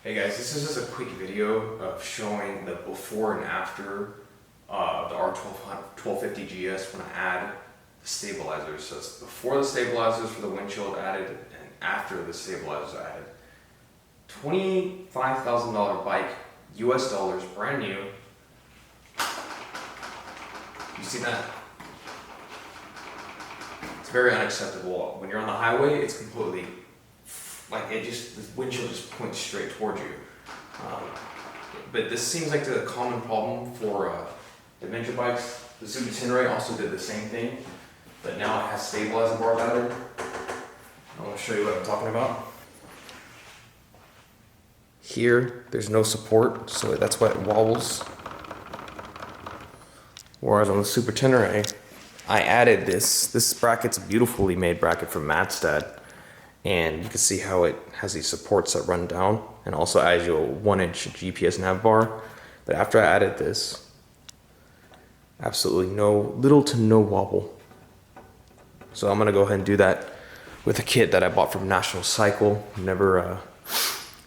Hey guys, this is just a quick video of showing the before and after the R1250GS when I add the stabilizers. So it's before the stabilizers for the windshield added and after the stabilizers added. $25,000 bike, US dollars, brand new. You see that? It's very unacceptable. When you're on the highway, it's completely like the windshield just points straight towards you. But this seems like the common problem for adventure bikes. The Super Tenere also did the same thing, but now it has stabilizing bars added. I want to show you what I'm talking about. Here, there's no support, so that's why it wobbles. Whereas on the Super Tenere, I added this. This bracket's a beautifully made bracket from Madstad. And you can see how it has these supports that run down and also adds you a 1-inch GPS nav bar. But after I added this, absolutely little to no wobble. So I'm gonna go ahead and do that with a kit that I bought from National Cycle. Never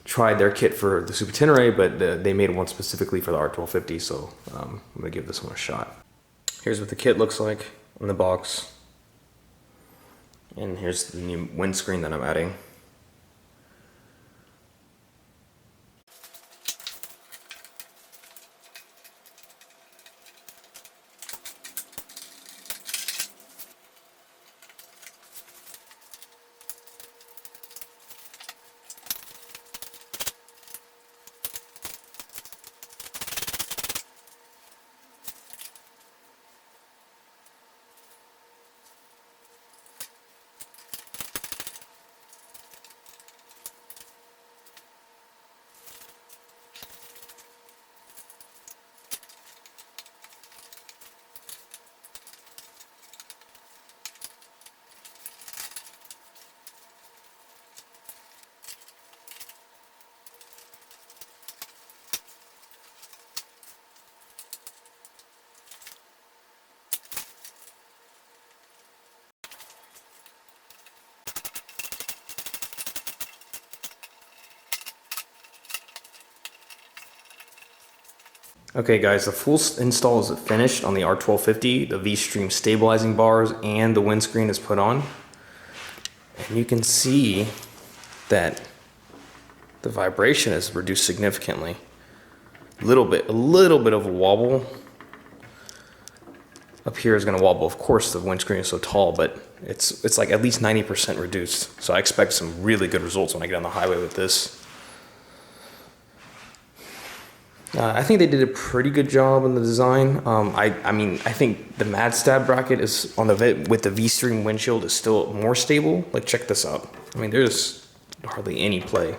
tried their kit for the Super Tenere, but they made one specifically for the R1250, so I'm gonna give this one a shot. Here's what the kit looks like in the box. And here's the new windscreen that I'm adding. Okay guys, the full install is finished on the R1250. The Vstream stabilizing bars and the windscreen is put on. And you can see that the vibration is reduced significantly. A little bit of a wobble. Up here is gonna wobble. Of course the windscreen is so tall, but it's like at least 90% reduced. So I expect some really good results when I get on the highway with this. I think they did a pretty good job in the design. I mean, I think the Madstad bracket is on with the V-Stream windshield is still more stable. Like, check this out. I mean, there's hardly any play.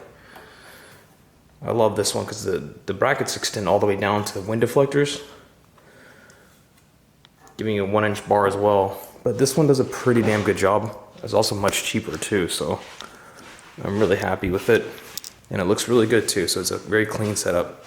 I love this one because the brackets extend all the way down to the wind deflectors, giving you a 1-inch bar as well. But this one does a pretty damn good job. It's also much cheaper too, so I'm really happy with it. And it looks really good too, so it's a very clean setup.